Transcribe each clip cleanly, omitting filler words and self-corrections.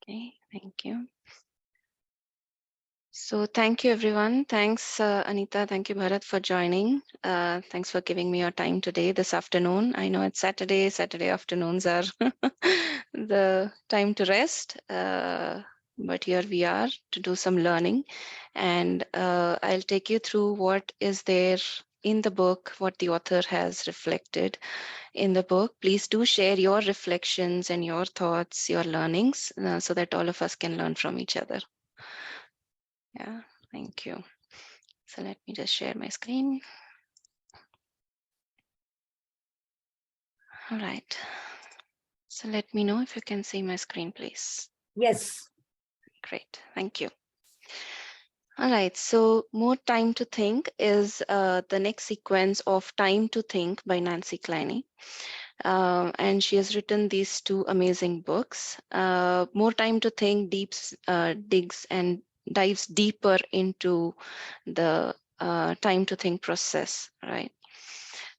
Okay, thank you. So thank you, everyone. Thanks, Anita. Thank you, Bharat, for joining. Thanks for giving me your time today, this afternoon. I know it's Saturday. Saturday afternoons are the time to rest. But here we are to do some learning. And I'll take you through what is there in the book, what the author has reflected in the book. Please do share your reflections and your thoughts, your learnings, so that all of us can learn from each other. Yeah, thank you. So let me just share my screen. All right. So let me know if you can see my screen, please. Yes. Great, thank you. All right, so More Time to Think is the next sequence of Time to Think by Nancy Cliney. And she has written these two amazing books. More Time to Think digs and dives deeper into the time to think process, right?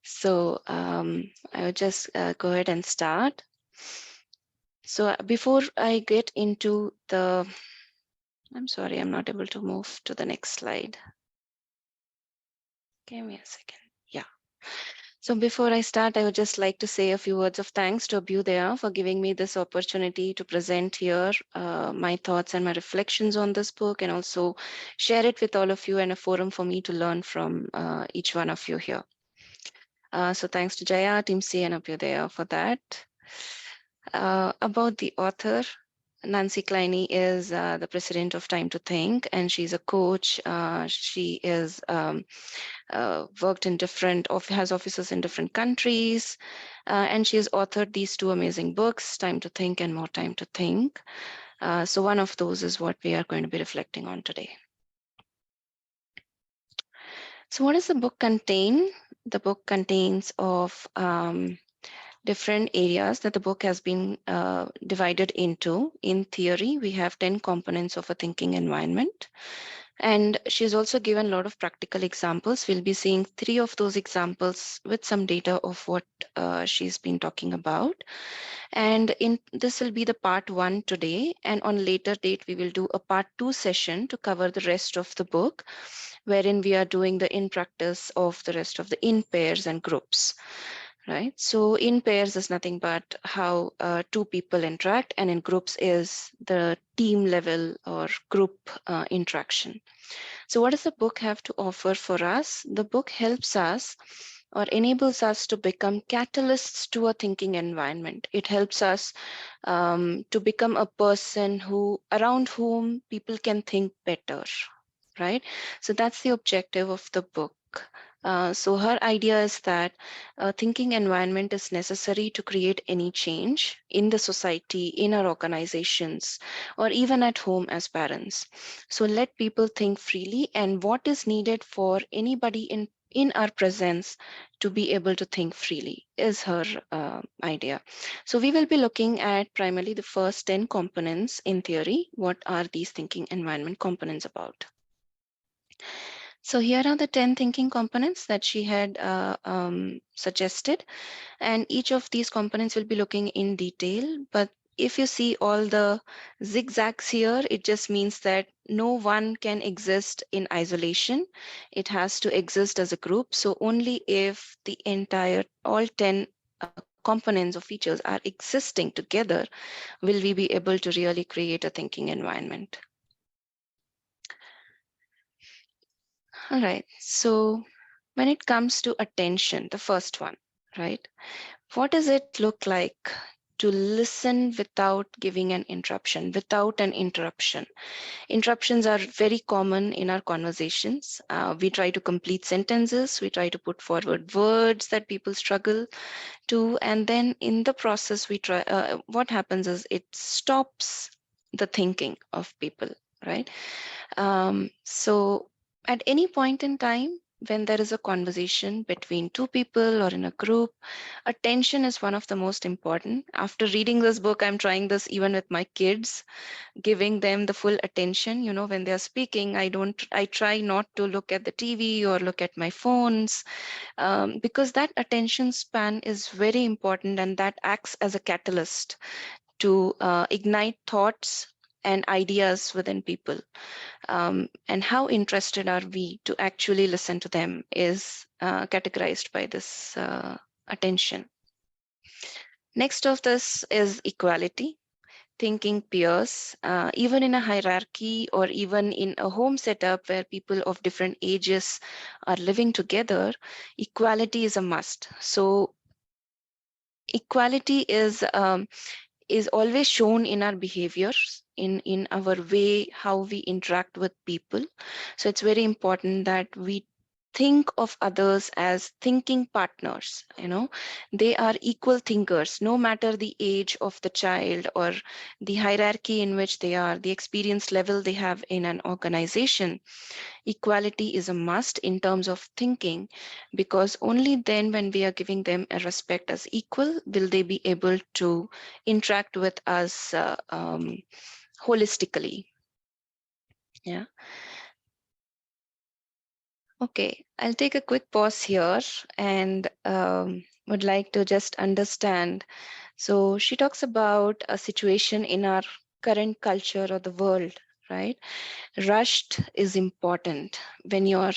So I will just go ahead and start. So before I get into I'm sorry, I'm not able to move to the next slide. Give me a second. Yeah. So before I start, I would just like to say a few words of thanks to Abhyudaya for giving me this opportunity to present here my thoughts and my reflections on this book, and also share it with all of you and a forum for me to learn from each one of you here. So thanks to Jaya, Team C, and Abhyudaya for that. About the author, Nancy Cliney is the president of Time to Think, and she's a coach. She is worked in has offices in different countries, and she has authored these two amazing books, Time to Think and More Time to Think. So one of those is what we are going to be reflecting on today. So what does the book contain? The book contains of different areas that the book has been divided into. In theory, we have 10 components of a thinking environment. And she's also given a lot of practical examples. We'll be seeing 3 of those examples with some data of what she's been talking about. And this will be the part 1 today. And on later date, we will do a part 2 session to cover the rest of the book, wherein we are doing the in practice of the rest of the in pairs and groups. Right. So in pairs is nothing but how two people interact, and in groups is the team level or group interaction. So what does the book have to offer for us? The book helps us or enables us to become catalysts to a thinking environment. It helps us to become a person around whom people can think better, right? So that's the objective of the book. So her idea is that a thinking environment is necessary to create any change in the society, in our organizations, or even at home as parents. So let people think freely, and what is needed for anybody in our presence to be able to think freely is her idea. So we will be looking at primarily the first 10 components in theory. What are these thinking environment components about? So here are the 10 thinking components that she had suggested, and each of these components will be looking in detail. But if you see all the zigzags here, it just means that no one can exist in isolation. It has to exist as a group. So only if all 10 components or features are existing together will we be able to really create a thinking environment. All right. So when it comes to attention, the first one, right? What does it look like to listen without giving an interruption, without an interruption? Interruptions are very common in our conversations. We try to complete sentences, we try to put forward words that people struggle to, and then in the process, what happens is it stops the thinking of people, right? So at any point in time, when there is a conversation between two people or in a group, attention is one of the most important. After reading this book, I'm trying this even with my kids, giving them the full attention. When they're speaking, I try not to look at the TV or look at my phones, because that attention span is very important, and that acts as a catalyst to ignite thoughts and ideas within people. And how interested are we to actually listen to them is categorized by this attention. Next of this is equality, thinking peers, even in a hierarchy or even in a home setup where people of different ages are living together, equality is a must. So equality is always shown in our behaviors, in our way how we interact with people. So it's very important that we think of others as thinking partners. They are equal thinkers, no matter the age of the child or the hierarchy in which they are, the experience level they have in an organization. Equality is a must in terms of thinking, because only then, when we are giving them a respect as equal, will they be able to interact with us holistically. Yeah. Okay, I'll take a quick pause here and would like to just understand. So she talks about a situation in our current culture or the world, right? Rushed is important. When you're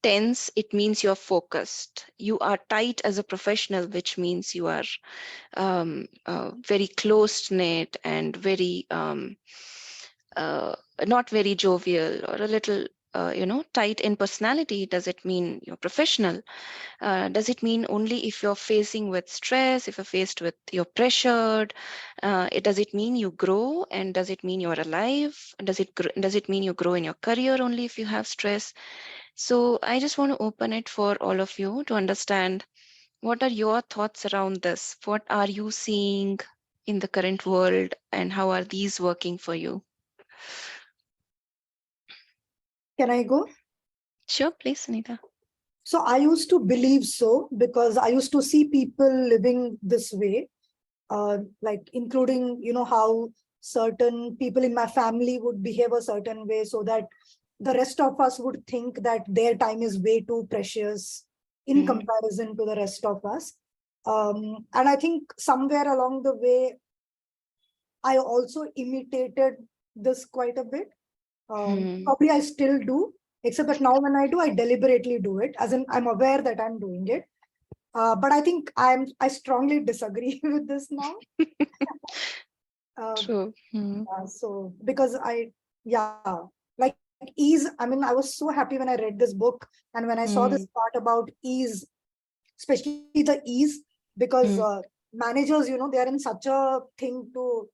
tense, it means you're focused. You are tight as a professional, which means you are very close knit and very not very jovial, or a little tight in personality. Does it mean you're professional? Does it mean only if you're facing with stress, if you're faced with you're pressured? Does it mean you grow, and does it mean you're alive? Does it mean you grow in your career only if you have stress? So I just want to open it for all of you to understand, what are your thoughts around this? What are you seeing in the current world, and how are these working for you? Can I go? Sure, please, Anita. So I used to believe so, because I used to see people living this way, like including, how certain people in my family would behave a certain way, so that the rest of us would think that their time is way too precious in Mm, comparison to the rest of us. And I think somewhere along the way, I also imitated this quite a bit. mm, Probably I still do, except that now when I do, I deliberately do it, as in I'm aware that I'm doing it. But I think I strongly disagree with this now. Uh, true. Mm, so because yeah, like ease. I mean, I was so happy when I read this book, and when I saw this mm, part about ease, especially the ease, because mm. managers, they are in such a thing to,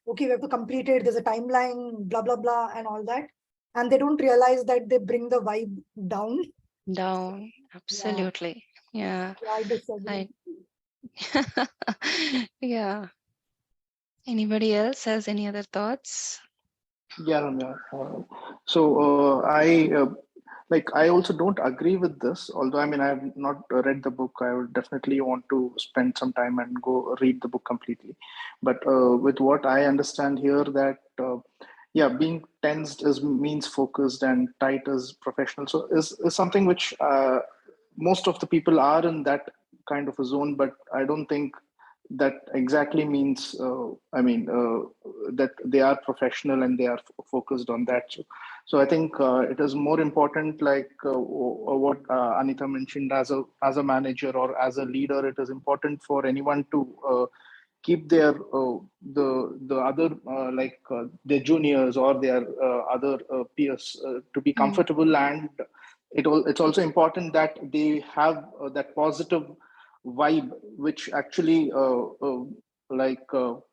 okay, we have to complete it. There's a timeline, blah blah blah, and all that, and they don't realize that they bring the vibe down. Down, Yeah, absolutely. Yeah. yeah, I disagree. I yeah. Anybody else has any other thoughts? Yeah, Ramya. I also don't agree with this. Although I mean, I have not read the book. I would definitely want to spend some time and go read the book completely. But with what I understand here, that yeah, being tensed is means focused and tight is professional. So is something which most of the people are in that kind of a zone. But I don't think that exactly means that they are professional and they are focused on that. So I think it is more important, like what Anita mentioned, as a manager or as a leader, it is important for anyone to keep their the other their juniors or their other peers to be Mm, comfortable. And it's also important that they have that positive vibe, which actually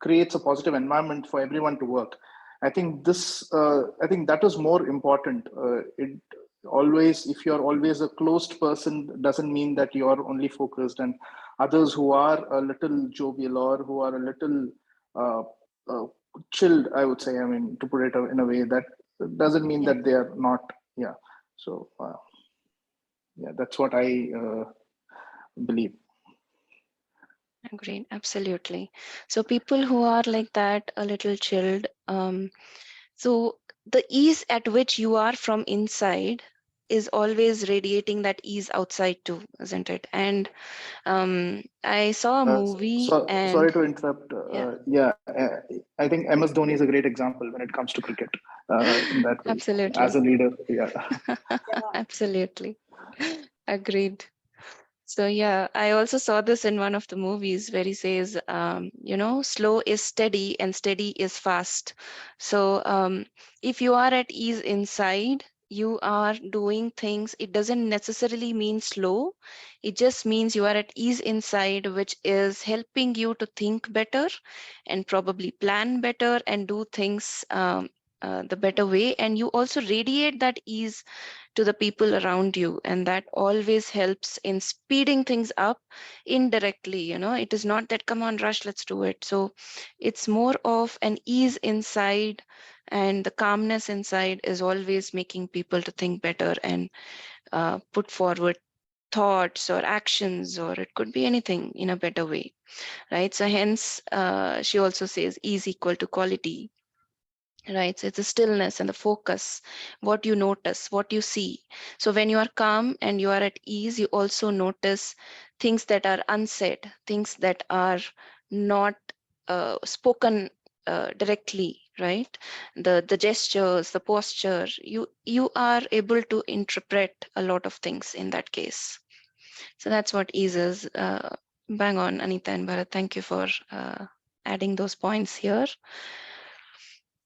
creates a positive environment for everyone to work. I think that is more important. It always, if you're always a closed person, doesn't mean that you are only focused, and others who are a little jovial or who are a little uh, uh, chilled, I would say, I mean, to put it in a way, that doesn't mean yeah, that they are not. Yeah. So yeah, that's what I believe. agreed. Absolutely. So people who are like that, a little chilled, so the ease at which you are from inside is always radiating that ease outside too, isn't it? And I saw a movie Sorry and to interrupt. yeah, I think MS Dhoni is a great example when it comes to cricket in that way. As absolutely. a leader, yeah. Yeah. Absolutely. Agreed. So yeah, I also saw this in one of the movies where he says, slow is steady and steady is fast. So if you are at ease inside, you are doing things. It doesn't necessarily mean slow. It just means you are at ease inside, which is helping you to think better and probably plan better and do things the better way. And you also radiate that ease to the people around you, and that always helps in speeding things up indirectly. It is not that come on rush, let's do it. So it's more of an ease inside, and the calmness inside is always making people to think better and put forward thoughts or actions, or it could be anything in a better way, right? So hence she also says ease equal to quality, right? So it's the stillness and the focus, what you notice, what you see. So when you are calm and you are at ease, you also notice things that are unsaid, things that are not spoken directly, right? The gestures, the posture, you are able to interpret a lot of things in that case. So that's what ease is. Bang on, Anita and Bharat. Thank you for adding those points here.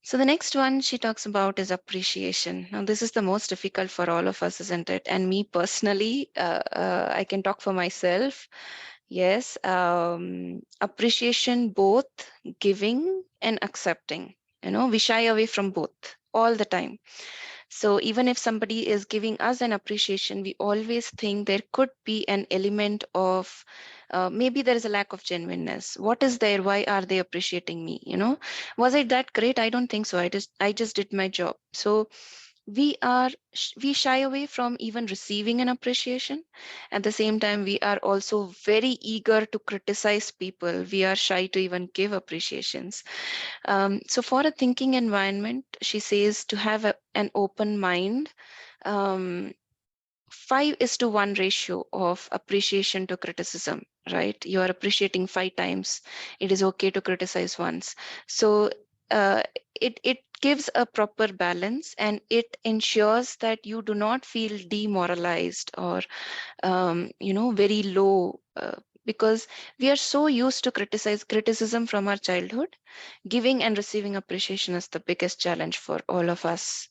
So the next one she talks about is appreciation. Now, this is the most difficult for all of us, isn't it? And me personally, I can talk for myself. Yes, appreciation, both giving and accepting. We shy away from both all the time. So even if somebody is giving us an appreciation, we always think there could be an element of maybe there is a lack of genuineness. What is there? Why are they appreciating me? Was it that great? I don't think so. I just did my job. So we shy away from even receiving an appreciation. At the same time, we are also very eager to criticize people. We are shy to even give appreciations. So for a thinking environment, she says to have an open mind. um, 5:1 ratio of appreciation to criticism, right? You are appreciating 5 times. It is okay to criticize once. So uh, it gives a proper balance, and it ensures that you do not feel demoralized or very low, because we are so used to criticism from our childhood. Giving and receiving appreciation is the biggest challenge for all of us.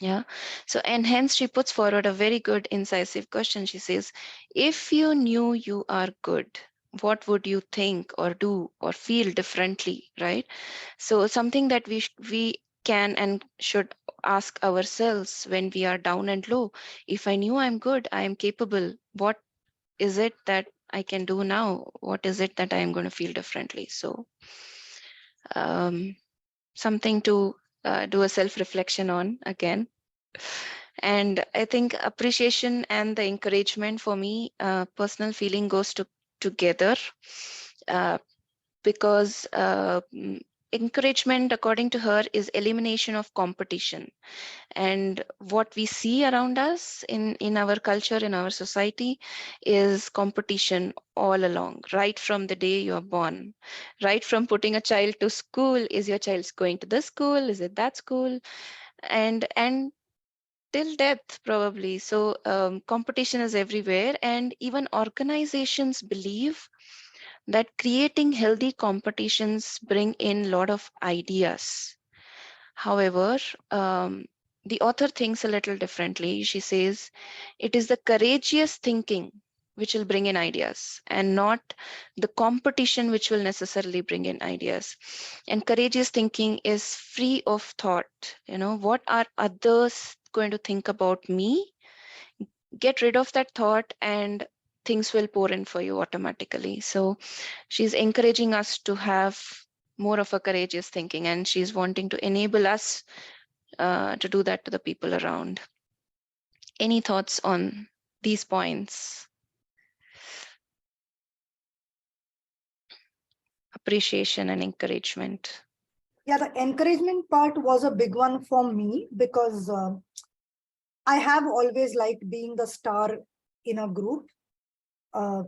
Yeah. So, and hence she puts forward a very good, incisive question. She says, if you knew you are good, what would you think or do or feel differently, right? So, something that we can and should ask ourselves when we are down and low. If I knew I'm good, I am capable, what is it that I can do now? What is it that I am going to feel differently? So, um, something to do a self reflection on again. And I think appreciation and the encouragement, for me, personal feeling goes together, uh, because encouragement, according to her, is elimination of competition. And what we see around us in our culture, in our society, is competition all along, right from the day you are born, right from putting a child to school. Is your child going to this school? Is it that school? And till death probably. So competition is everywhere, and even organizations believe that creating healthy competitions bring in a lot of ideas. However, the author thinks a little differently. She says it is the courageous thinking which will bring in ideas, and not the competition which will necessarily bring in ideas. And courageous thinking is free of thought. What are others going to think about me? Get rid of that thought, and things will pour in for you automatically. So she's encouraging us to have more of a courageous thinking, and she's wanting to enable us to do that to the people around. Any thoughts on these points? Appreciation and encouragement. Yeah, the encouragement part was a big one for me because I have always liked being the star in a group. Uh,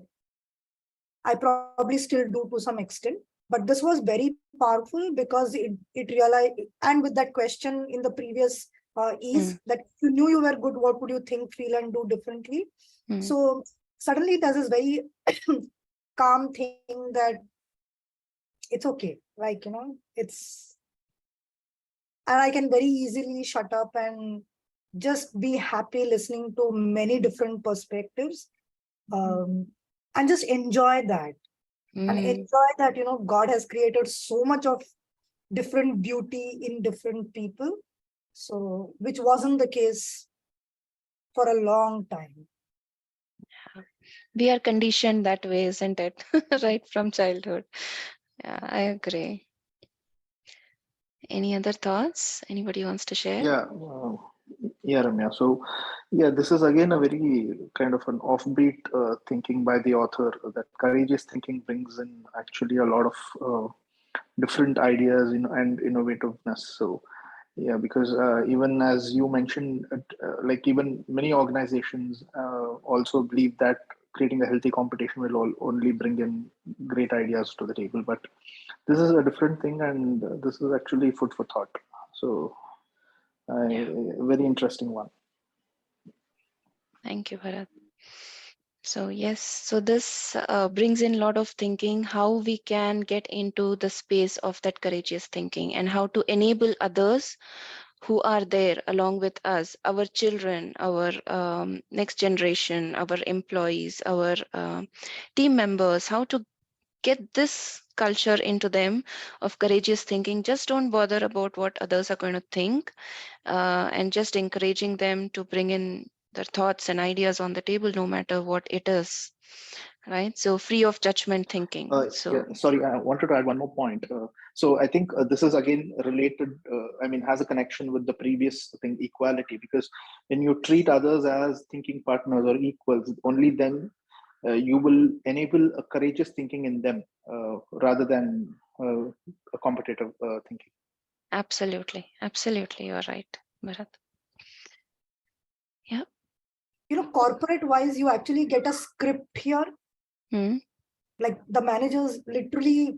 I probably still do to some extent, but this was very powerful because it realized, and with that question in the previous is Mm, that if you knew you were good, what would you think, feel, and do differently? mm, So suddenly there's this very calm thing that it's okay, like, it's, and I can very easily shut up and just be happy listening to many different perspectives, um, and just enjoy that, and mm. enjoy that, God has created so much of different beauty in different people, so which wasn't the case for a long time. We are conditioned that way, isn't it? Right from childhood. Yeah, I agree. Any other thoughts? Anybody wants to share? Yeah, yeah, Ramya. So, yeah, this is again a very kind of an offbeat thinking by the author. That courageous thinking brings in actually a lot of different ideas, and innovativeness. So, yeah, because even as you mentioned, like even many organizations also believe that creating a healthy competition will only bring in great ideas to the table. But this is a different thing, and this is actually food for thought. So, Yeah. very interesting one. Thank you, Bharat. So yes, so this brings in a lot of thinking how we can get into the space of that courageous thinking and how to enable others who are there along with us, our children, our next generation, our employees, our team members, how to get this culture into them of courageous thinking. Just don't bother about what others are going to think, and just encouraging them to bring in their thoughts and ideas on the table, no matter what it is. Right. So free of judgment thinking. Yeah, So sorry, I wanted to add one more point. So I think this is again related, I mean, has a connection with the previous thing, equality, because when you treat others as thinking partners or equals, only then you will enable a courageous thinking in them rather than a competitive thinking. absolutely, absolutely, you're right, Bharat. Yeah. Corporate wise, you actually get a script here, Hmm. like the managers literally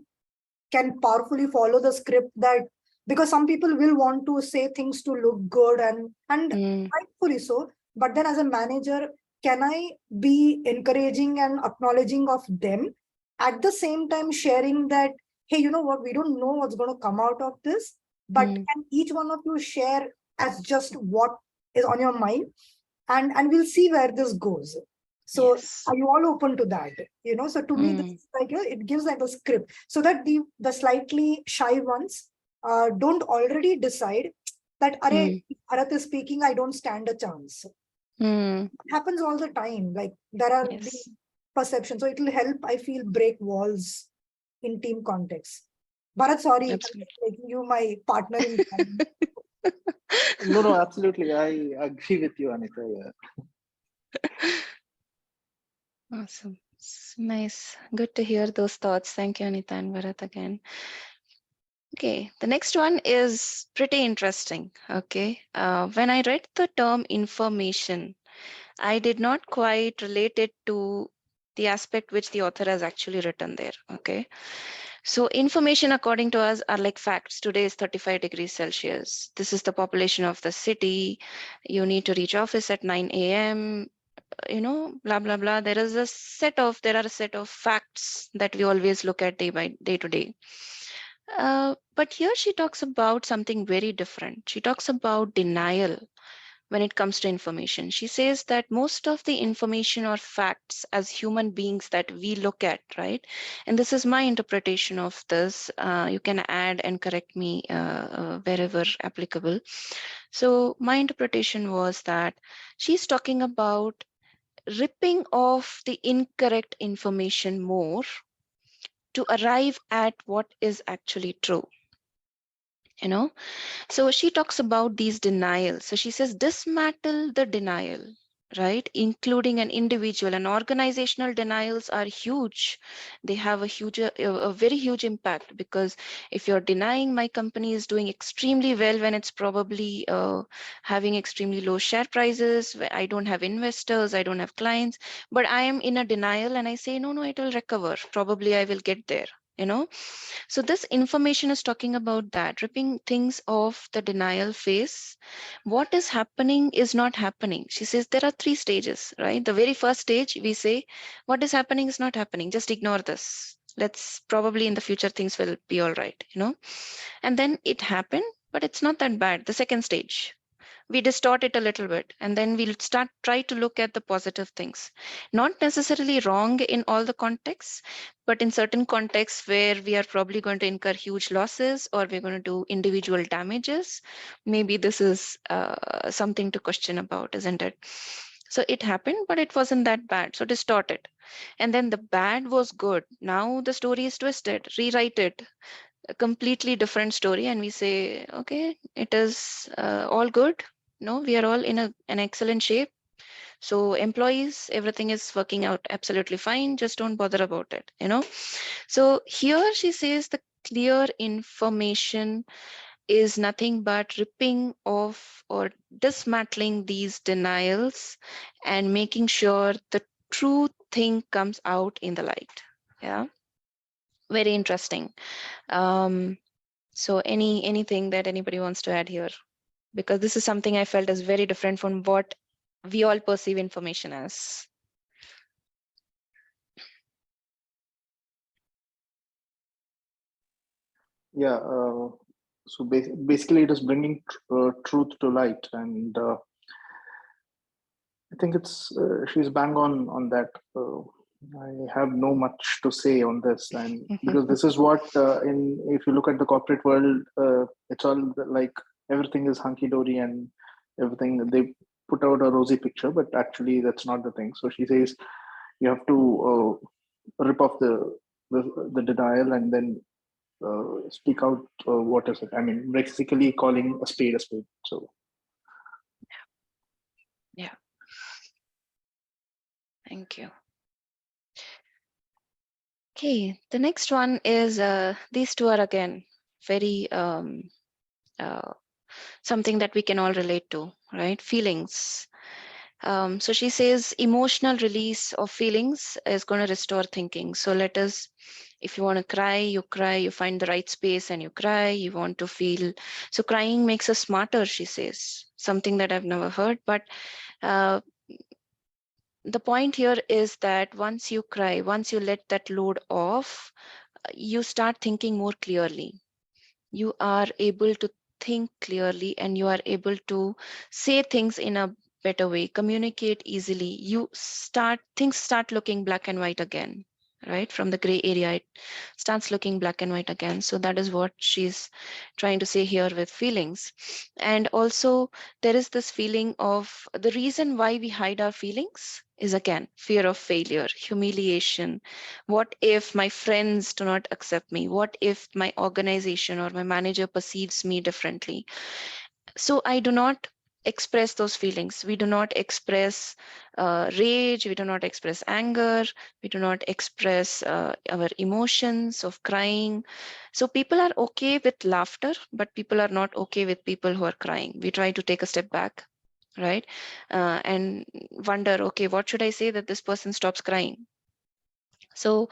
can powerfully follow the script, that because some people will want to say things to look good, and Hmm. rightfully so, but then as a manager, can I be encouraging and acknowledging of them, at the same time sharing that, hey, you know what, we don't know what's going to come out of this, but Hmm. can each one of you share as just what is on your mind, and we'll see where this goes. So Yes. are you all open to that? So to me, this Hmm. is like, it gives like a script, so that the slightly shy ones don't already decide that, Are, Hmm. if Bharat is speaking, I don't stand a chance. Hmm. It happens all the time. Like there are the Yes. perceptions. So it will help, I feel, break walls in team context. Bharat, sorry, I'm Absolutely. making you my partner in crime. No, no, absolutely. I agree with you, Anita. Yeah. Awesome. Nice. Good to hear those thoughts. Thank you, Anita and Bharat again. Okay, the next one is pretty interesting. Okay, when I read the term information, I did not quite relate it to the aspect which the author has actually written there. Okay, so information according to us are like facts. Today is 35 degrees Celsius. This is the population of the city. You need to reach office at 9 a.m. Blah blah blah. There are a set of facts that we always look at day by day to day. But here she talks about something very different. She talks about denial when it comes to information. She says that most of the information or facts as human beings that we look at, right? And this is my interpretation of this. You can add and correct me wherever applicable. So, my interpretation was that she's talking about ripping off the incorrect information more to arrive at what is actually true. You know, so she talks about these denials. So she says, dismantle the denial. right? Including an individual, and organizational denials are huge. They have a very huge impact, because if you're denying my company is doing extremely well when it's probably having extremely low share prices, I don't have investors, I don't have clients, but I am in a denial and I say, no, it will recover. Probably I will get there, you know. So this information is talking about that, ripping things off the denial phase. What is happening is not happening. She says there are three stages, right? The very first stage, we say, what is happening is not happening. Just ignore this. Let's probably in the future things will be all right, you know? And then it happened, but it's not that bad. The second stage, we distort it a little bit, and then we'll start try to look at the positive things, not necessarily wrong in all the contexts, but in certain contexts where we are probably going to incur huge losses or we're going to do individual damages, maybe this is something to question about, isn't it? So it happened, but it wasn't that bad, so distort it. And then the bad was good, now the story is twisted, rewrite it, a completely different story, and we say, okay, it is all good. No, we are all in an excellent shape. So employees, everything is working out absolutely fine. Just don't bother about it, you know. So here she says the clear information is nothing but ripping off or dismantling these denials and making sure the true thing comes out in the light. Yeah, very interesting. Um, so anything that anybody wants to add here? Because this is something I felt is very different from what we all perceive information as. Yeah. So basically, it is bringing truth to light, and I think it's she's bang on that. I have no much to say on this, and because this is what in if you look at the corporate world, it's all like everything is hunky dory and everything. They put out a rosy picture, but actually that's not the thing. So she says you have to rip off the denial and then speak out what is it. I mean, basically calling a spade a spade. So Yeah, thank you. Okay, the next one is these two are again very uh, something that we can all relate to, right? Feelings. So she says emotional release of feelings is going to restore thinking. So let us, if you want to cry, you find the right space and you cry, you want to feel. So crying makes us smarter, she says, something that I've never heard. But uh, the point here is that once you cry, once you let that load off, you start thinking more clearly. You are able to think clearly and you are able to say things in a better way, communicate easily. Things start looking black and white again, right? From the gray area, it starts looking black and white again. So that is what she's trying to say here with feelings. And also, there is this feeling of the reason why we hide our feelings is again fear of failure, humiliation. What if my friends do not accept me? What if my organization or my manager perceives me differently? So I do not express those feelings. We do not express rage, we do not express anger, we do not express our emotions of crying. So people are okay with laughter, but people are not okay with people who are crying. We try to take a step back, right? And wonder, okay, what should I say that this person stops crying? So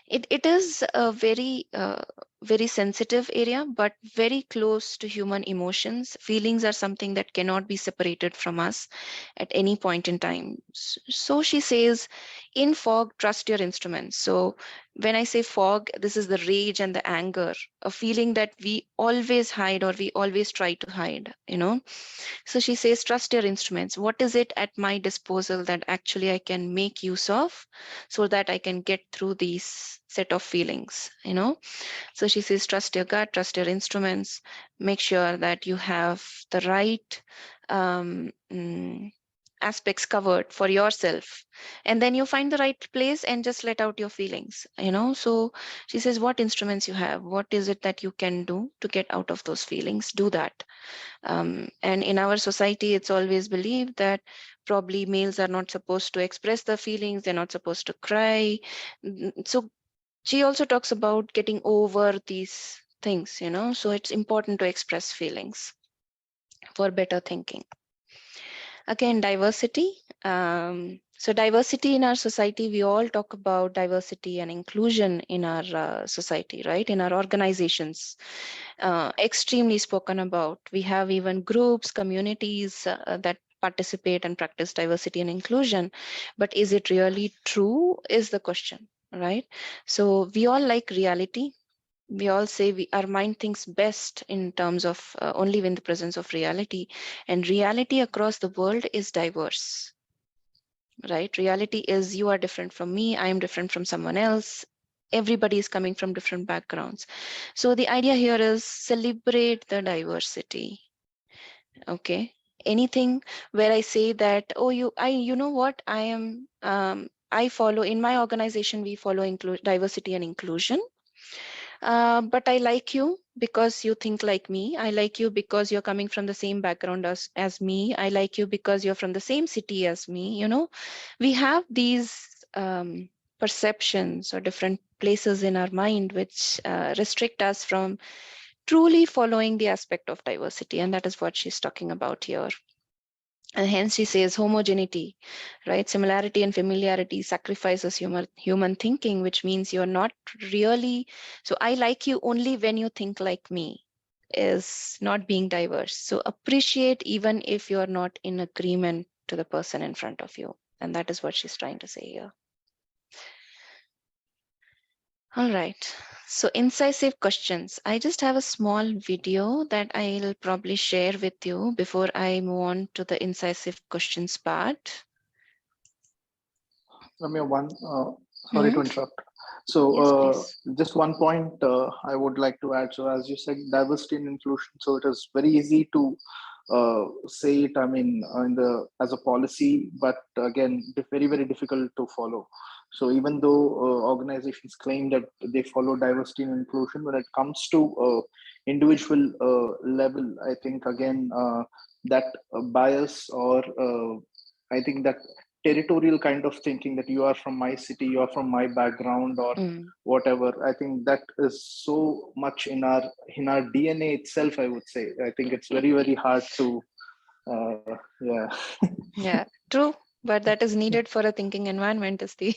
it is a very sensitive area, but very close to human emotions. Feelings are something that cannot be separated from us at any point in time. So she says, in fog, trust your instruments. So when I say fog, this is the rage and the anger, a feeling that we always hide or we always try to hide, you know. So she says, trust your instruments. What is it at my disposal that actually I can make use of so that I can get through these set of feelings, you know? So she says, trust your gut, trust your instruments, make sure that you have the right um, mm, aspects covered for yourself. And then you find the right place and just let out your feelings, you know? So she says, what instruments you have, what is it that you can do to get out of those feelings? Do that. And in our society, it's always believed that probably males are not supposed to express their feelings, they're not supposed to cry. So she also talks about getting over these things, you know, so it's important to express feelings for better thinking. Again, diversity. So diversity in our society, we all talk about diversity and inclusion in our society, right? In our organizations, extremely spoken about. We have even groups, communities that participate and practice diversity and inclusion. But is it really true is the question, right? So we all like reality. We all say our mind thinks best in terms of only in the presence of reality, and reality across the world is diverse, right? Reality is you are different from me, I am different from someone else, everybody is coming from different backgrounds. So the idea here is celebrate the diversity. Okay, anything where I say that, oh, you know what, I am I follow, in my organization we follow diversity and inclusion. But I like you because you think like me. I like you because you're coming from the same background as me. I like you because you're from the same city as me. You know, we have these perceptions or different places in our mind which restrict us from truly following the aspect of diversity. And that is what she's talking about here. And hence she says homogeneity, right? Similarity and familiarity sacrifices human thinking, which means you're not really, so I like you only when you think like me is not being diverse. So appreciate even if you're not in agreement to the person in front of you. And that is what she's trying to say here. All right. So incisive questions. I just have a small video that I'll probably share with you before I move on to the incisive questions part. Ramya, sorry to interrupt. So, Yes, please. just one point I would like to add. So, as you said, diversity and inclusion. So, it is very easy to say it. I mean, in the as a policy, but again, very very difficult to follow. So, even though organizations claim that they follow diversity and inclusion, when it comes to individual level, I think again that bias or I think that territorial kind of thinking that you are from my city, you are from my background, or Mm. whatever. I think that is so much in our DNA itself. I would say. I think it's very very hard to. Yeah. Yeah, true. But that is needed for a thinking environment, is the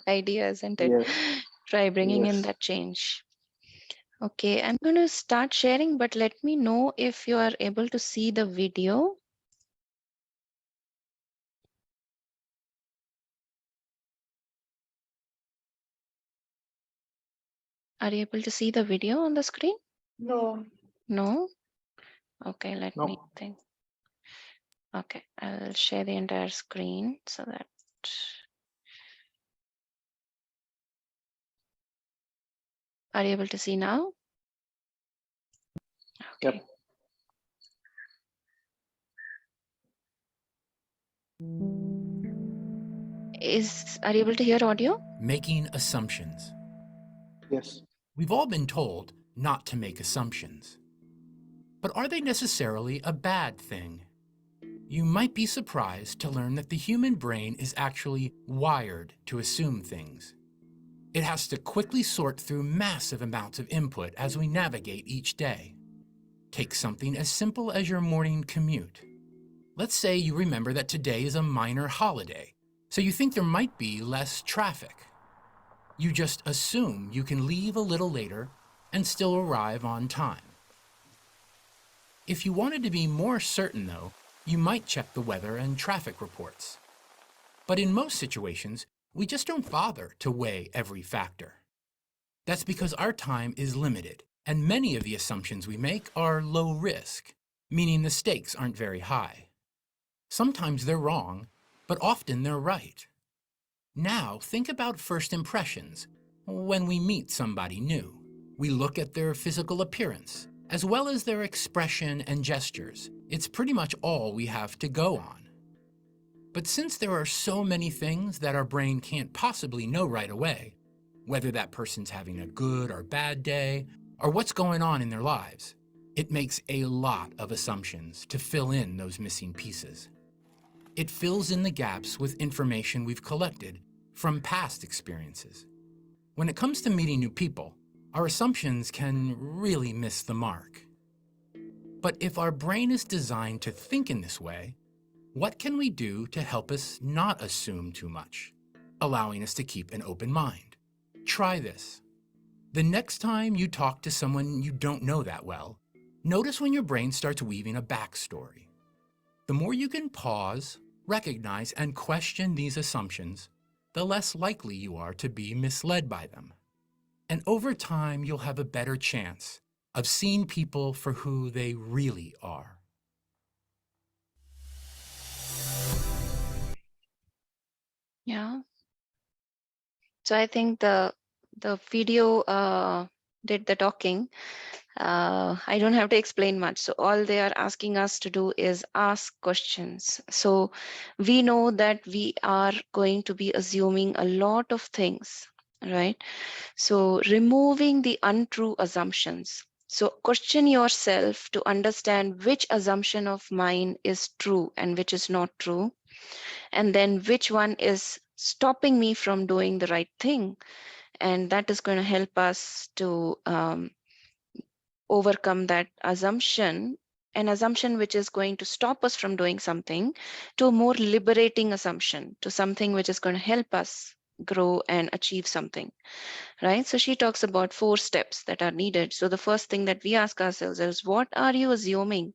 idea, isn't it? Yes. Try bringing in Yes. that change. Okay, I'm going to start sharing, but let me know if you are able to see the video. Are you able to see the video on the screen? No. No? Okay, let me No. think. Okay, I'll share the entire screen so that. Are you able to see now? Okay. Yep. Are you able to hear audio? Making assumptions. Yes. We've all been told not to make assumptions. But are they necessarily a bad thing? You might be surprised to learn that the human brain is actually wired to assume things. It has to quickly sort through massive amounts of input as we navigate each day. Take something as simple as your morning commute. Let's say you remember that today is a minor holiday, so you think there might be less traffic. You just assume you can leave a little later and still arrive on time. If you wanted to be more certain, though, you might check the weather and traffic reports. But in most situations, we just don't bother to weigh every factor. That's because our time is limited, and many of the assumptions we make are low risk, meaning the stakes aren't very high. Sometimes they're wrong, but often they're right. Now, think about first impressions when we meet somebody new. We look at their physical appearance, as well as their expression and gestures. It's pretty much all we have to go on. But since there are so many things that our brain can't possibly know right away, whether that person's having a good or bad day, or what's going on in their lives, it makes a lot of assumptions to fill in those missing pieces. It fills in the gaps with information we've collected from past experiences. When it comes to meeting new people, our assumptions can really miss the mark. But if our brain is designed to think in this way, what can we do to help us not assume too much, allowing us to keep an open mind? Try this. The next time you talk to someone you don't know that well, notice when your brain starts weaving a backstory. The more you can pause, recognize, and question these assumptions, the less likely you are to be misled by them. And over time, you'll have a better chance of seeing people for who they really are. Yeah. So I think the video did the talking. I don't have to explain much. So all they are asking us to do is ask questions. So we know that we are going to be assuming a lot of things, right? So removing the untrue assumptions. So question yourself to understand which assumption of mine is true and which is not true, and then which one is stopping me from doing the right thing. And that is going to help us to overcome that assumption, an assumption which is going to stop us from doing something, to a more liberating assumption, to something which is going to help us grow and achieve something, right? So she talks about 4 steps that are needed. So the first thing that we ask ourselves is, what are you assuming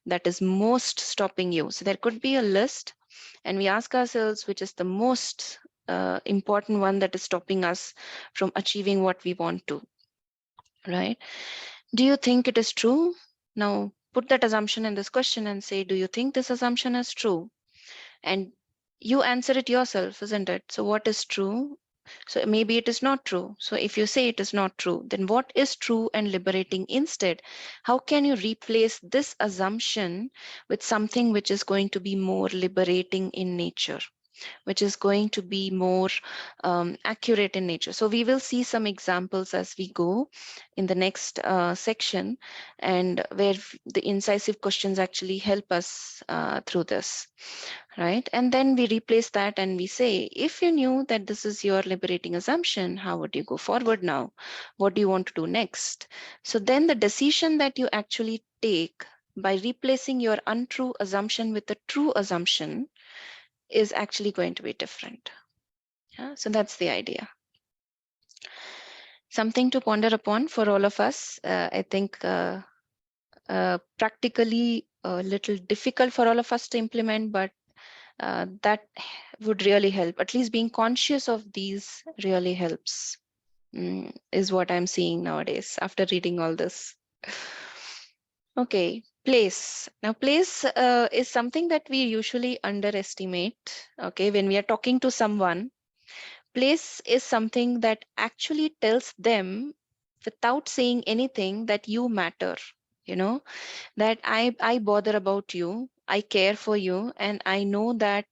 that is most stopping you? So there could be a list, and we ask ourselves which is the most important one that is stopping us from achieving what we want to, right? Do you think it is true? Now put that assumption in this question and say, do you think this assumption is true? And you answer it yourself, isn't it? So what is true? So maybe it is not true. So if you say it is not true, then what is true and liberating instead? How can you replace this assumption with something which is going to be more liberating in nature, which is going to be more accurate in nature? So we will see some examples as we go in the next section, and where the incisive questions actually help us through this, right? And then we replace that and we say, if you knew that this is your liberating assumption, how would you go forward now? What do you want to do next? So then the decision that you actually take by replacing your untrue assumption with a true assumption is actually going to be different. Yeah? So that's the idea. Something to ponder upon for all of us. I think practically a little difficult for all of us to implement, but that would really help. At least being conscious of these really helps, is what I'm seeing nowadays after reading all this. Okay, place. Now, place is something that we usually underestimate. Okay, when we are talking to someone, place is something that actually tells them without saying anything that you matter, you know, that I bother about you, I care for you, and I know that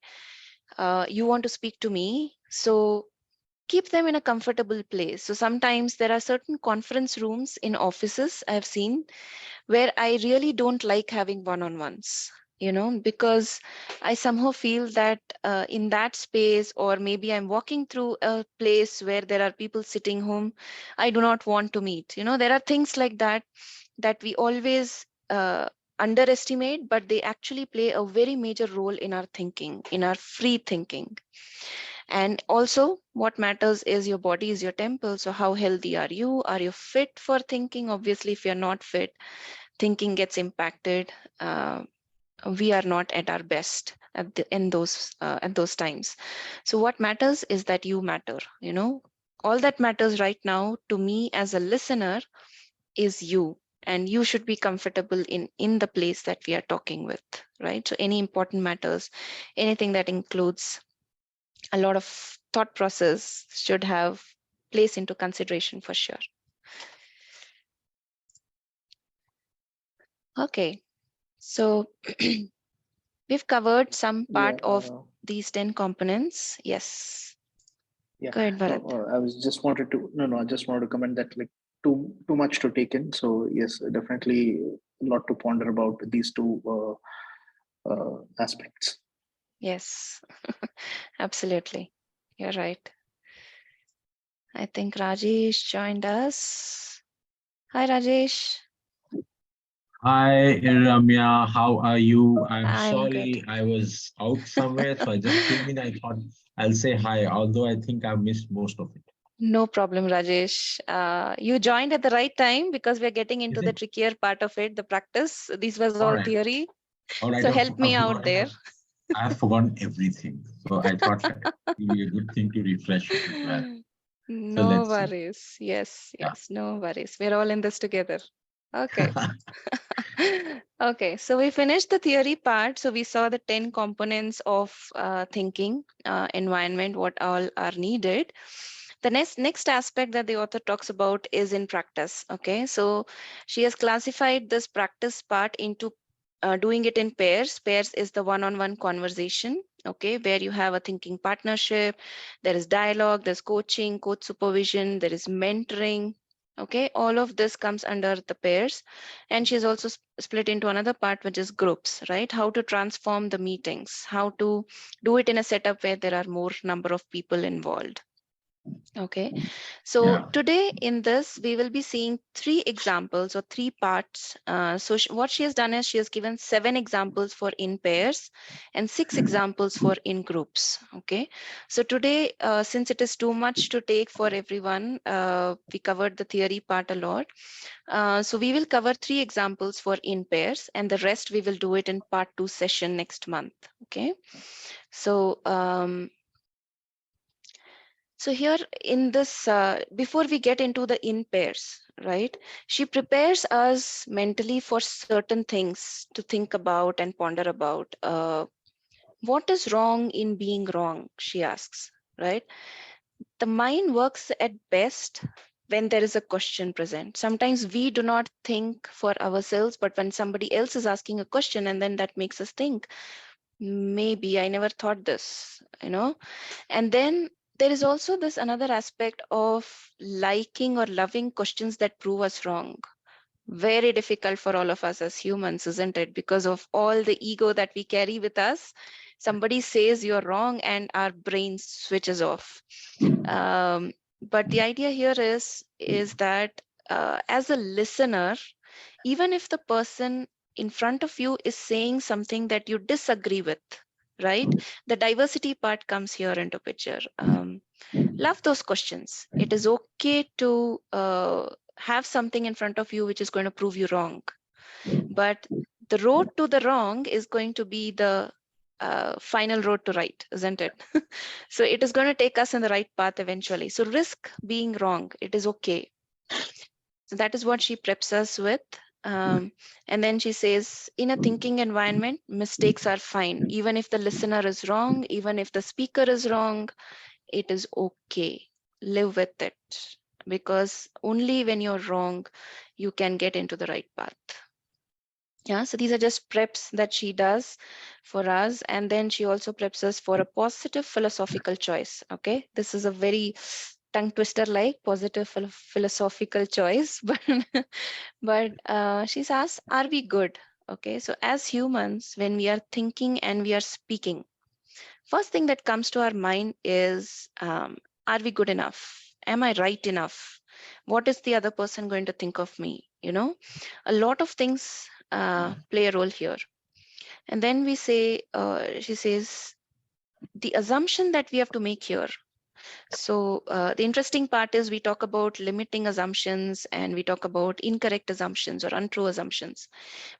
you want to speak to me. So keep them in a comfortable place. So sometimes there are certain conference rooms in offices I've seen where I really don't like having one-on-ones, because I somehow feel that in that space, or maybe I'm walking through a place where there are people sitting whom I do not want to meet. There are things like that that we always underestimate, but they actually play a very major role in our thinking, in our free thinking. And also, what matters is your body is your temple. So how healthy are you? Are you fit for thinking? Obviously, if you're not fit, thinking gets impacted. We are not at our best in those times. So what matters is that you matter. All that matters right now to me as a listener is you, and you should be comfortable in the place that we are talking with, right? So any important matters, anything that includes a lot of thought process, should have place into consideration for sure. Okay, so we've covered some Yeah. part of these 10 components. Yes. Yeah. Go ahead, Bharat. No, I was just wanted to no, I just wanted to comment that like too much to take in. So yes, definitely a lot to ponder about these two aspects. Yes, absolutely. You're right. I think Rajesh joined us. Hi, Rajesh. Hi, Ramya. How are you? I'm I'm good. sorry I was out somewhere, so I just came in. I thought I'll say hi, although I think I missed most of it. No problem, Rajesh. You joined at the right time because we're getting Is into the it? trickier part of it, the practice. This was All all right. theory. All right. So help me I've out there. forgotten. I've forgotten everything. So I thought it would be a good thing to refresh it as well. So No let's see. worries. Yes, Yeah. yes, no worries. We're all in this together. Okay. Okay, so we finished the theory part. So we saw the 10 components of thinking, environment, what all are needed. The next aspect that the author talks about is in practice. Okay, so she has classified this practice part into doing it in pairs. Pairs is the one-on-one conversation, okay, where you have a thinking partnership. There is dialogue, there's coaching, coach supervision, there is mentoring. Okay, all of this comes under the pairs. And she's also split into another part, which is groups, right? How to transform the meetings, how to do it in a setup where there are more number of people involved. Okay, so Yeah. today in this, we will be seeing three examples or three parts. So what she has done is she has given 7 examples for in pairs and 6 examples for in groups. Okay, so today, since it is too much to take for everyone, we covered the theory part a lot. So we will cover 3 examples for in pairs, and the rest we will do it in part 2 session next month. Okay, so so here in this, before we get into the in pairs, right? She prepares us mentally for certain things to think about and ponder about. What is wrong in being wrong? She asks, right? The mind works at best when there is a question present. Sometimes we do not think for ourselves, but when somebody else is asking a question, and then that makes us think, maybe I never thought this, and then there is also this another aspect of liking or loving questions that prove us wrong. Very difficult for all of us as humans, isn't it? Because of all the ego that we carry with us. Somebody says you're wrong and our brain switches off. But the idea here is that as a listener, even if the person in front of you is saying something that you disagree with, right? The diversity part comes here into picture. Love those questions. It is okay to have something in front of you which is going to prove you wrong, but the road to the wrong is going to be the final road to right, isn't it? So it is going to take us in the right path eventually. So risk being wrong. It is okay. So that is what she preps us with. And then she says, in a thinking environment, mistakes are fine. Even if the listener is wrong, even if the speaker is wrong, it is okay. Live with it. Because only when you're wrong, you can get into the right path. Yeah, so these are just preps that she does for us. And then she also preps us for a positive philosophical choice. Okay, this is a very tongue twister like positive philosophical choice, but she's asked, are we good? Okay, so as humans, when we are thinking and we are speaking, first thing that comes to our mind is, are we good enough? Am I right enough? What is the other person going to think of me? A lot of things play a role here. And then she says, the assumption that we have to make here. So the interesting part is we talk about limiting assumptions and we talk about incorrect assumptions or untrue assumptions.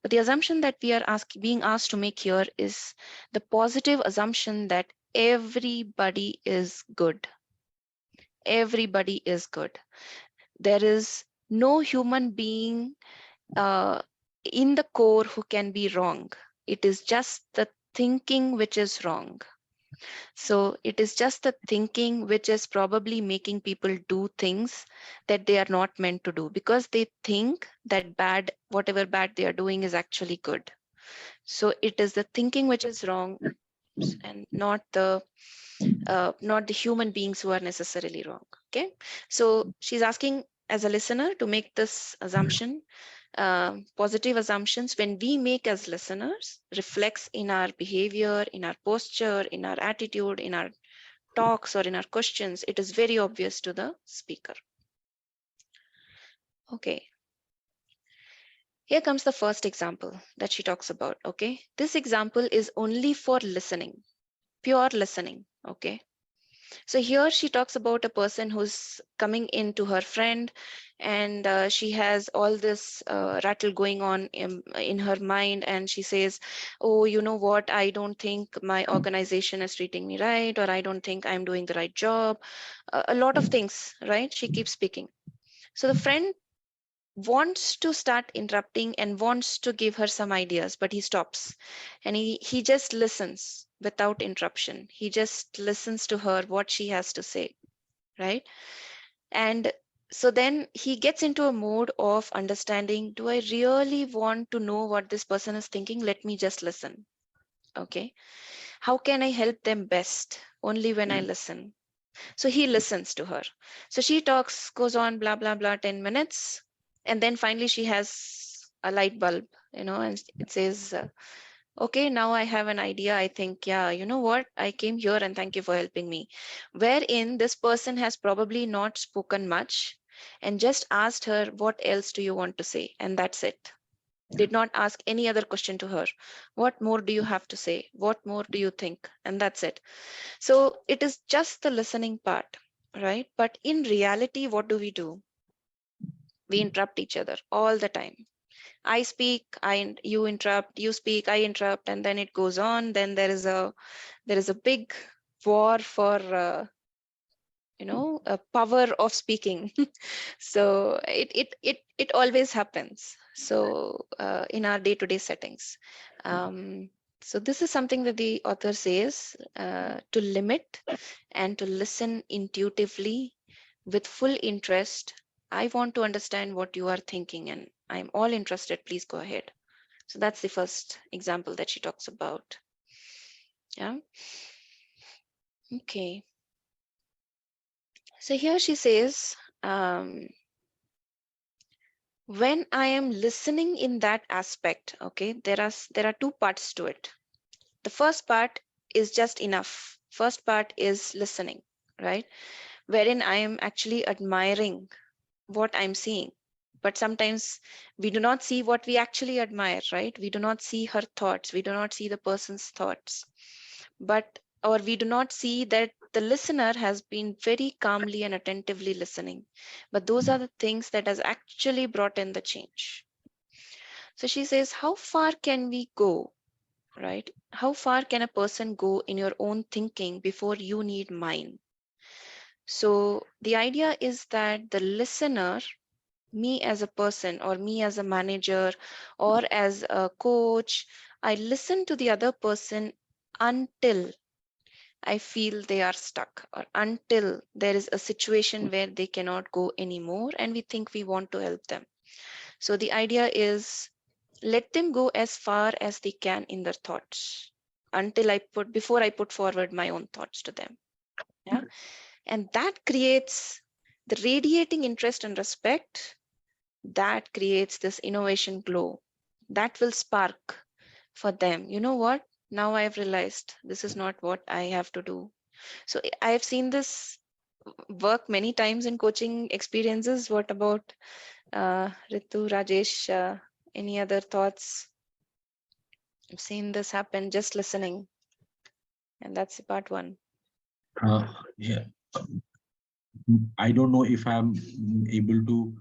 But the assumption that we are being asked to make here is the positive assumption that everybody is good. Everybody is good. There is no human being in the core who can be wrong. It is just the thinking which is wrong. So it is just the thinking which is probably making people do things that they are not meant to do because they think that whatever bad they are doing is actually good. So it is the thinking which is wrong and not the human beings who are necessarily wrong. Okay. So she's asking as a listener to make this assumption. positive assumptions when we make as listeners reflects in our behavior, in our posture, in our attitude, in our talks, or in our questions. It is very obvious to the speaker. Okay. Here comes the first example that she talks about. Okay. This example is only for listening, pure listening. Okay. So here she talks about a person who's coming in to her friend, and she has all this rattle going on in her mind, and she says, oh, you know what, I don't think my organization is treating me right, or I don't think I'm doing the right job. A lot of things, right? She keeps speaking. So the friend wants to start interrupting and wants to give her some ideas, but he stops, and he just listens without interruption. He just listens to her, what she has to say, right? And so then he gets into a mode of understanding, do I really want to know what this person is thinking? Let me just listen. Okay, how can I help them best? Only when I listen. So he listens to her. So she talks, goes on, blah, blah, blah, 10 minutes. And then finally she has a light bulb, and it says, okay, now I have an idea. I think, yeah, you know what? I came here and thank you for helping me. Wherein this person has probably not spoken much and just asked her, what else do you want to say? And that's it. Did not ask any other question to her. What more do you have to say? What more do you think? And that's it. So it is just the listening part, right? But in reality, what do? We interrupt each other all the time. I speak, you interrupt, you speak, I interrupt, and then it goes on. Then there is a big war for a power of speaking. So it always happens. So in our day-to-day settings. So this is something that the author says, to limit and to listen intuitively with full interest. I want to understand what you are thinking, and I'm all interested. Please go ahead. So that's the first example that she talks about. Yeah. Okay. So here she says, when I am listening in that aspect, okay, there are two parts to it. The first part is just enough. First part is listening, right? Wherein I am actually admiring what I'm seeing. But sometimes we do not see what we actually admire, right? We do not see her thoughts. We do not see the person's thoughts. Or we do not see that the listener has been very calmly and attentively listening. But those are the things that has actually brought in the change. So she says, how far can we go, right? How far can a person go in your own thinking before you need mine? So the idea is that the listener, me as a person or me as a manager or as a coach, I listen to the other person until I feel they are stuck, or until there is a situation where they cannot go anymore and we think we want to help them. So the idea is, let them go as far as they can in their thoughts before I put forward my own thoughts to them. Yeah. And that creates the radiating interest and respect, that creates this innovation glow that will spark for them. You know what? Now I've realized this is not what I have to do. So I have seen this work many times in coaching experiences. What about Ritu, Rajesh? Any other thoughts? I've seen this happen just listening, and that's part one. Yeah, I don't know if I'm able to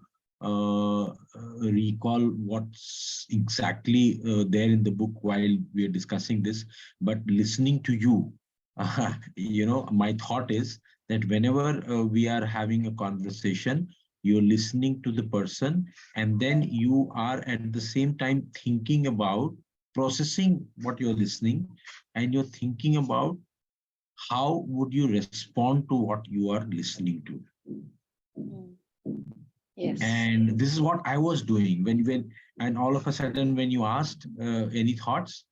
recall what's exactly there in the book while we are discussing this, but listening to you, my thought is that whenever we are having a conversation, you're listening to the person, and then you are at the same time thinking about processing what you're listening, and you're thinking about how would you respond to what you are listening to. Mm. Yes. And this is what I was doing and all of a sudden when you asked any thoughts,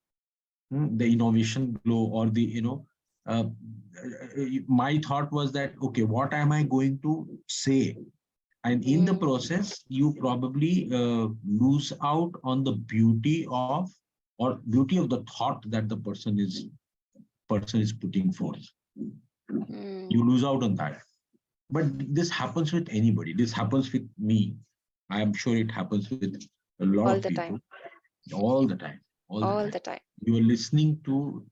the innovation glow or the my thought was that, okay, what am I going to say? And in the process, you probably lose out on the beauty of or beauty of the thought that the person is putting forth. You lose out on that. But this happens with anybody. This happens with me. I am sure it happens with a lot All of the people time. all the time. All the All time. the time. You are listening to,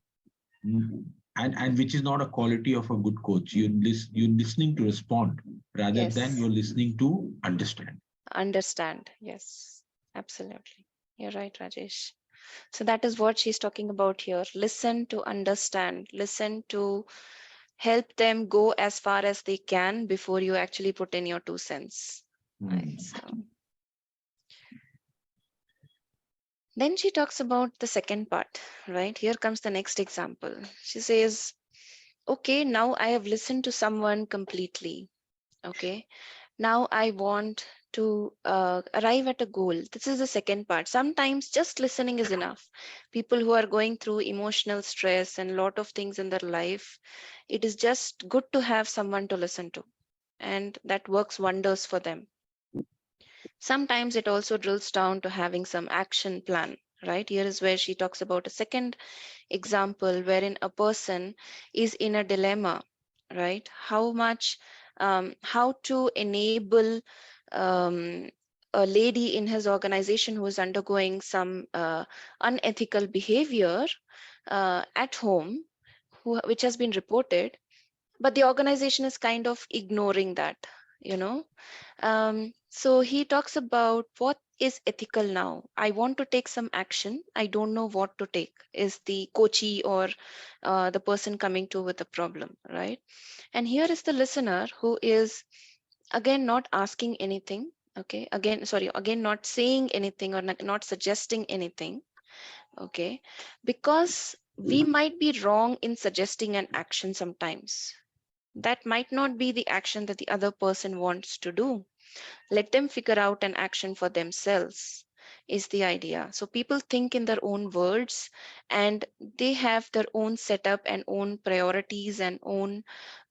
and which is not a quality of a good coach. You're listening to respond rather than Yes. you're listening to understand. Understand. Yes. Absolutely. You're right, Rajesh. So that is what she's talking about here. Listen to understand. Listen to help them go as far as they can before you actually put in your 2 cents. Right. Hmm. So then she talks about the second part, right? Here comes the next example. She says, okay, now I have listened to someone completely. Okay. Now I want to arrive at a goal. This is the second part. Sometimes just listening is enough. People who are going through emotional stress and a lot of things in their life, it is just good to have someone to listen to. And that works wonders for them. Sometimes it also drills down to having some action plan, right? Here is where she talks about a second example wherein a person is in a dilemma, right? How to enable um, a lady in his organization who is undergoing some unethical behavior at home, which has been reported, but the organization is kind of ignoring that, you know. So he talks about what is ethical now. I want to take some action. I don't know what to take, is the coachee or the person coming to with a problem, right? And here is the listener who is again not asking anything. Okay, again, sorry, again, not saying anything or not suggesting anything. Okay, because we might be wrong in suggesting an action sometimes. That might not be the action that the other person wants to do. Let them figure out an action for themselves, is the idea. So people think in their own words and they have their own setup and own priorities and own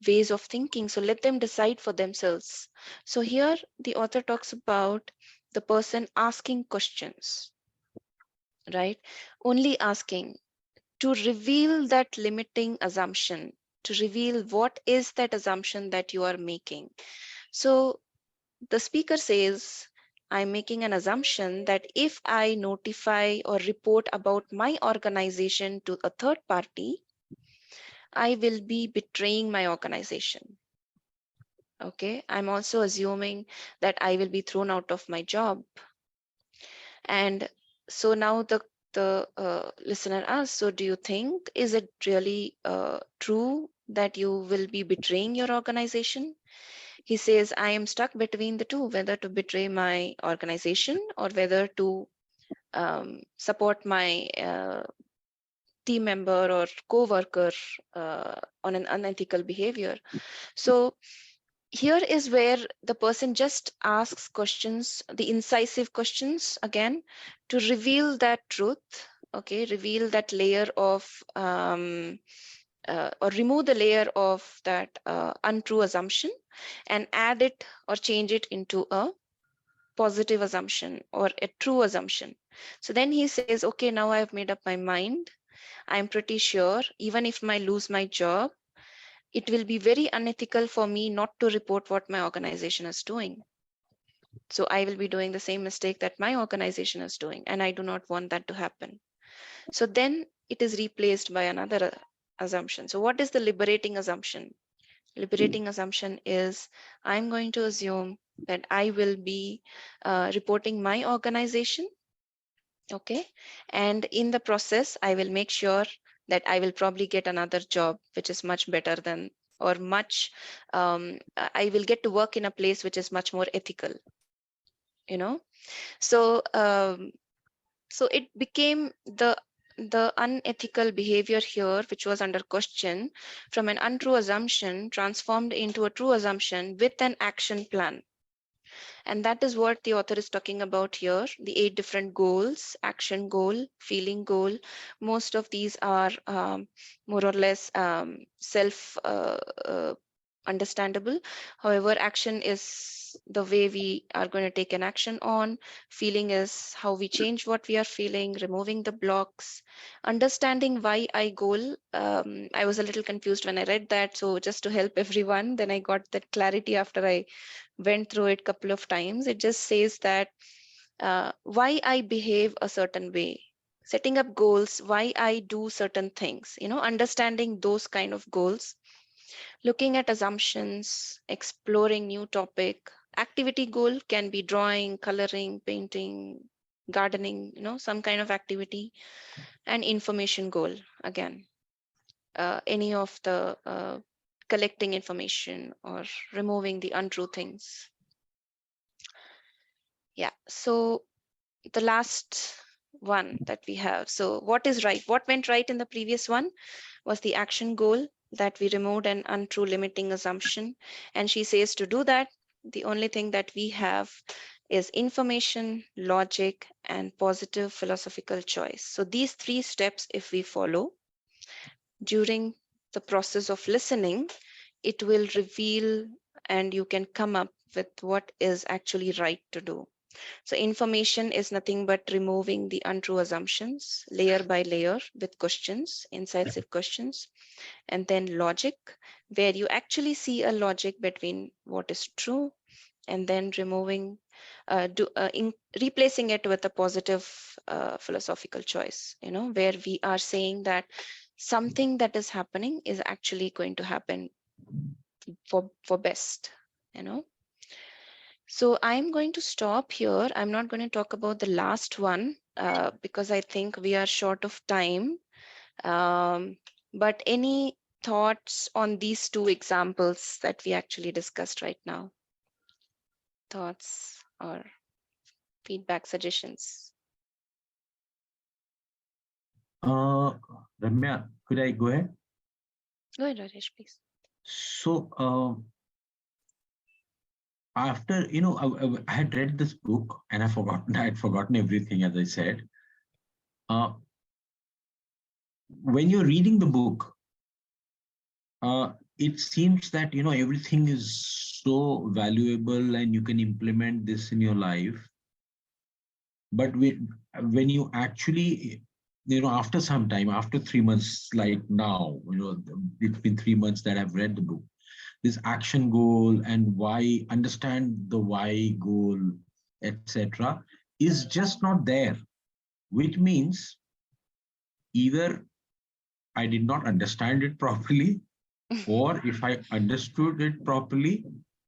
ways of thinking. So let them decide for themselves. So here the author talks about the person asking questions, right? Only asking to reveal that limiting assumption, to reveal what is that assumption that you are making. So the speaker says, I'm making an assumption that if I notify or report about my organization to a third party, I will be betraying my organization. Okay, I'm also assuming that I will be thrown out of my job. And so now the listener asks, so do you think, is it really true that you will be betraying your organization? He says, I am stuck between the two, whether to betray my organization or whether to support my team member or co-worker on an unethical behavior. So here is where the person just asks questions, the incisive questions again, to reveal that truth. Okay, reveal that layer of or remove the layer of that untrue assumption and add it or change it into a positive assumption or a true assumption. So then he says, okay, now I've made up my mind. I'm pretty sure even if I lose my job, it will be very unethical for me not to report what my organization is doing. So I will be doing the same mistake that my organization is doing, and I do not want that to happen. So then it is replaced by another assumption. So what is the liberating assumption? Liberating assumption is I'm going to assume that I will be reporting my organization. Okay. And in the process, I will make sure that I will probably get another job, which is much better than, or much, I will get to work in a place which is much more ethical, you know? So, so it became the unethical behavior here, which was under question, from an untrue assumption transformed into a true assumption with an action plan. And that is what the author is talking about here, the 8 different goals: action goal, feeling goal. Most of these are more or less self understandable. However, action is the way we are going to take an action on. Feeling is how we change what we are feeling, removing the blocks, understanding why I goal. I was a little confused when I read that. So just to help everyone, then I got that clarity after I went through it a couple of times. It just says that why I behave a certain way, setting up goals, why I do certain things, understanding those kind of goals, looking at assumptions, exploring new topic. Activity goal can be drawing, coloring, painting, gardening, some kind of activity. And information goal, again, any of the collecting information or removing the untrue things. Yeah, so the last one that we have. So what is right? What went right in the previous one was the action goal, that we removed an untrue limiting assumption. And she says to do that, the only thing that we have is information, logic, and positive philosophical choice. So these 3 steps, if we follow during the process of listening, it will reveal and you can come up with what is actually right to do. So information is nothing but removing the untrue assumptions layer by layer with questions, incisive questions. And then logic, where you actually see a logic between what is true, and then removing, replacing it with a positive philosophical choice, where we are saying that something that is happening is actually going to happen for best, you know. So I'm going to stop here. I'm not going to talk about the last one because I think we are short of time. But any thoughts on these 2 examples that we actually discussed right now? Thoughts or feedback, suggestions? Ramya, could I go ahead? Go ahead, Rajesh, please. So, after, I had read this book and I had forgotten everything, as I said. Uh, when you're reading the book, it seems that, everything is so valuable and you can implement this in your life. But when you actually, after some time, after 3 months, like now, it's been 3 months that I've read the book, this action goal and why, understand the why goal, etc., is just not there, which means either I did not understand it properly, or if I understood it properly,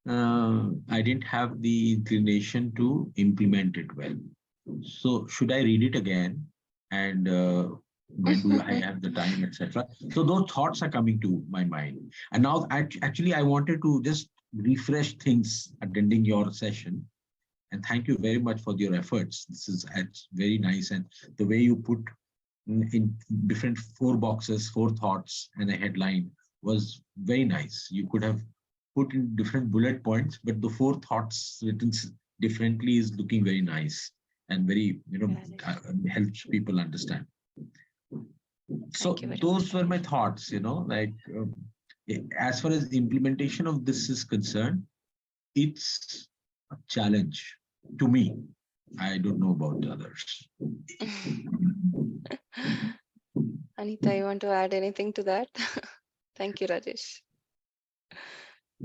I didn't have the inclination to implement it well. So should I read it again? And when do I have the time, etc.? So those thoughts are coming to my mind. And now, actually, I wanted to just refresh things attending your session. And thank you very much for your efforts. This is very nice. And the way you put in different 4 boxes, 4 thoughts and a headline was very nice. You could have put in different bullet points, but the 4 thoughts written differently is looking very nice and very, helps people understand. So those were my thoughts, like as far as the implementation of this is concerned, it's a challenge to me. I don't know about the others. Anita, you want to add anything to that? Thank you, Rajesh.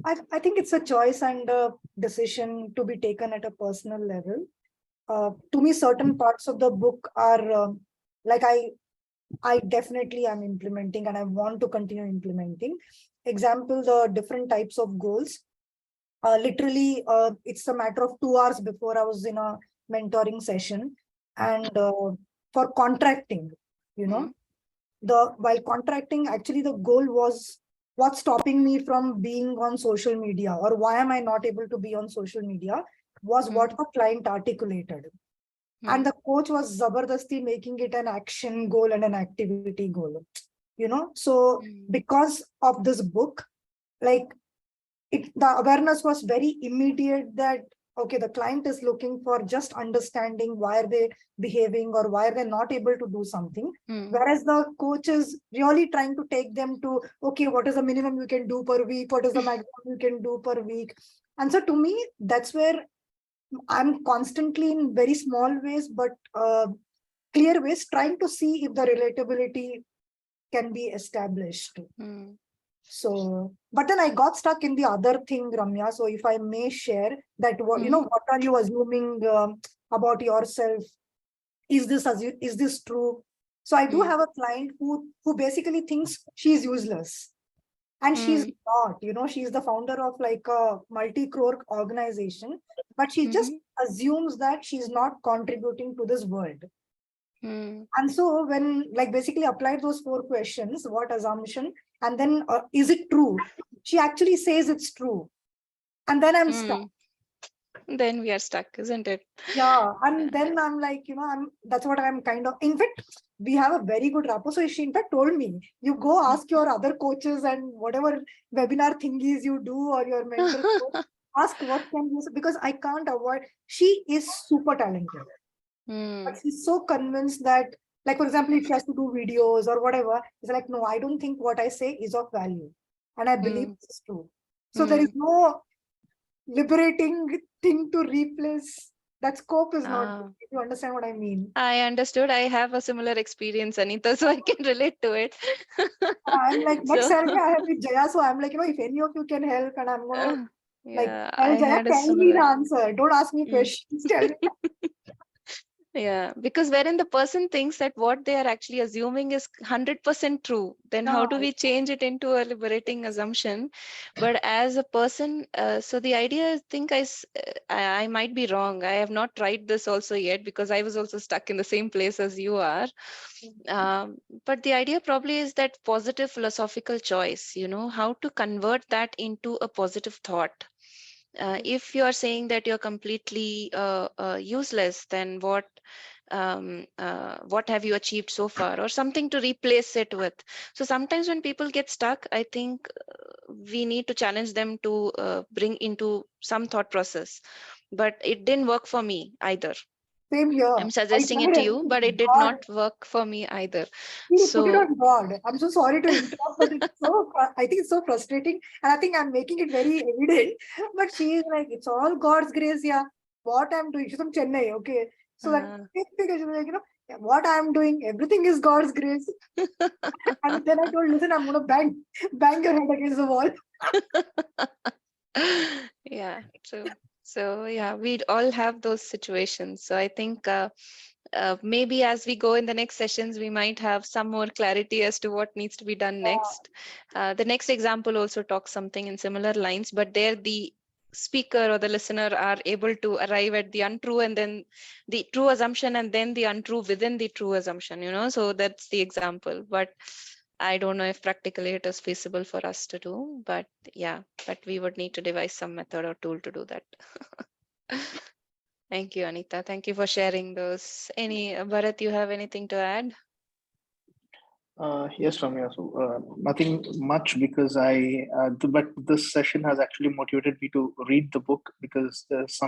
I think it's a choice and a decision to be taken at a personal level. To me, certain parts of the book are like I definitely am implementing and I want to continue implementing. Example, the different types of goals. Literally, it's a matter of 2 hours before I was in a mentoring session. And for contracting, while contracting, actually the goal was what's stopping me from being on social media, or why am I not able to be on social media, was what the client articulated. And the coach was zabardasti making it an action goal and an activity goal. So because of this book, like the awareness was very immediate that okay, the client is looking for just understanding why are they behaving or why are they not able to do something. Whereas the coach is really trying to take them to, okay, what is the minimum you can do per week? What is the maximum you can do per week? And so to me, that's where I'm constantly in very small ways, but clear ways, trying to see if the relatability can be established. So, but then I got stuck in the other thing, Ramya. So if I may share that, what, what are you assuming about yourself? Is this true? So I do have a client who basically thinks she's useless. And she's not, she's the founder of like a multi-crore organization, but she just assumes that she's not contributing to this world. And so when like basically applied those 4 questions, what assumption, and then is it true? She actually says it's true. And then I'm stuck. Then we are stuck, isn't it? Yeah. And then I'm like, that's what I'm kind of, in fact, we have a very good rapport. So she in fact told me, you go ask your other coaches and whatever webinar thingies you do or your mentor coach, ask what can you, because I can't avoid, she is super talented. But she's so convinced that, like, for example, if she has to do videos or whatever, it's like, no, I don't think what I say is of value. And I believe it's true. So there is no liberating thing to replace. That scope is not, if you understand what I mean. I understood. I have a similar experience, Anita, so I can relate to it. I'm like, next Saturday I have with Jaya, so I'm like, if any of you can help, and I'm gonna like tell Jaya, tell me the answer. Don't ask me questions. Tell me. Yeah, because wherein the person thinks that what they are actually assuming is 100% true, then how do we change it into a liberating assumption? But as a person, so the idea, I think I might be wrong. I have not tried this also yet because I was also stuck in the same place as you are. But the idea probably is that positive philosophical choice, how to convert that into a positive thought. If you are saying that you're completely useless, then what have you achieved so far, or something to replace it with? So sometimes when people get stuck, I think we need to challenge them to bring into some thought process. But it didn't work for me either. Same here. I'm suggesting it to you, but it did not work for me either. You put it on God. I'm so sorry to interrupt, but it's so, I think it's so frustrating. And I think I'm making it very evident. But she is like, it's all God's grace, yeah. What I'm doing, she's from Chennai, okay. So that she's like, what I'm doing, everything is God's grace. And then I told, listen, I'm gonna bang your head against the wall. Yeah, true. So yeah, we all have those situations. So I think maybe as we go in the next sessions, we might have some more clarity as to what needs to be done next. The next example also talks something in similar lines, but there the speaker or the listener are able to arrive at the untrue and then the true assumption and then the untrue within the true assumption, so that's the example. But I don't know if practically it is feasible for us to do, but yeah, but we would need to devise some method or tool to do that. Thank you, Anita. Thank you for sharing those. Bharat, you have anything to add? Yes, Ramya. So nothing much because but this session has actually motivated me to read the book because there's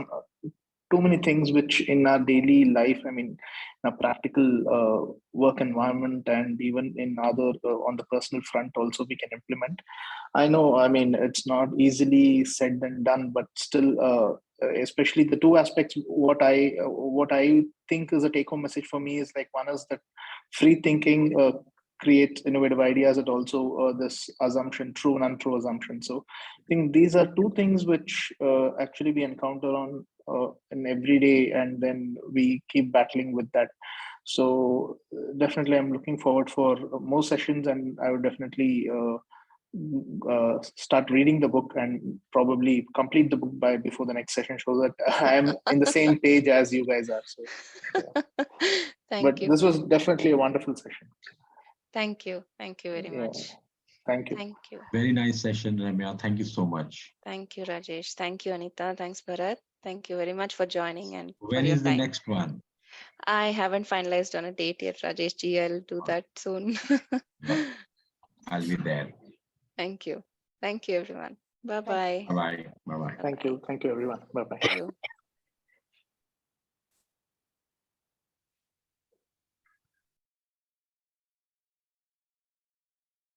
too many things which in our daily life, I mean, in a practical work environment and even in other on the personal front also we can implement. I know, I mean, it's not easily said and done, but still, especially the 2 aspects, what I think is a take-home message for me is like, one is that free thinking creates innovative ideas. It also this assumption, true and untrue assumption. So I think these are 2 things which actually we encounter on in every day, and then we keep battling with that. So definitely I'm looking forward for more sessions, and I would definitely start reading the book and probably complete the book before the next session, so that I'm in the same page as you guys are. So yeah. Thank you. This was definitely a wonderful session. Thank you very much. Thank you. Thank you. Very nice session, Ramya. Thank you so much. Thank you, Rajesh. Thank you, Anita. Thanks, Bharat. Thank you very much for joining and for When your is the time. next one? I haven't finalized on a date yet, Rajesh ji. I'll do that soon. I'll be there. Thank you. Thank you, everyone. Bye-bye. Bye-bye. Bye-bye. Thank you. Thank you, everyone. Bye-bye. Thank you.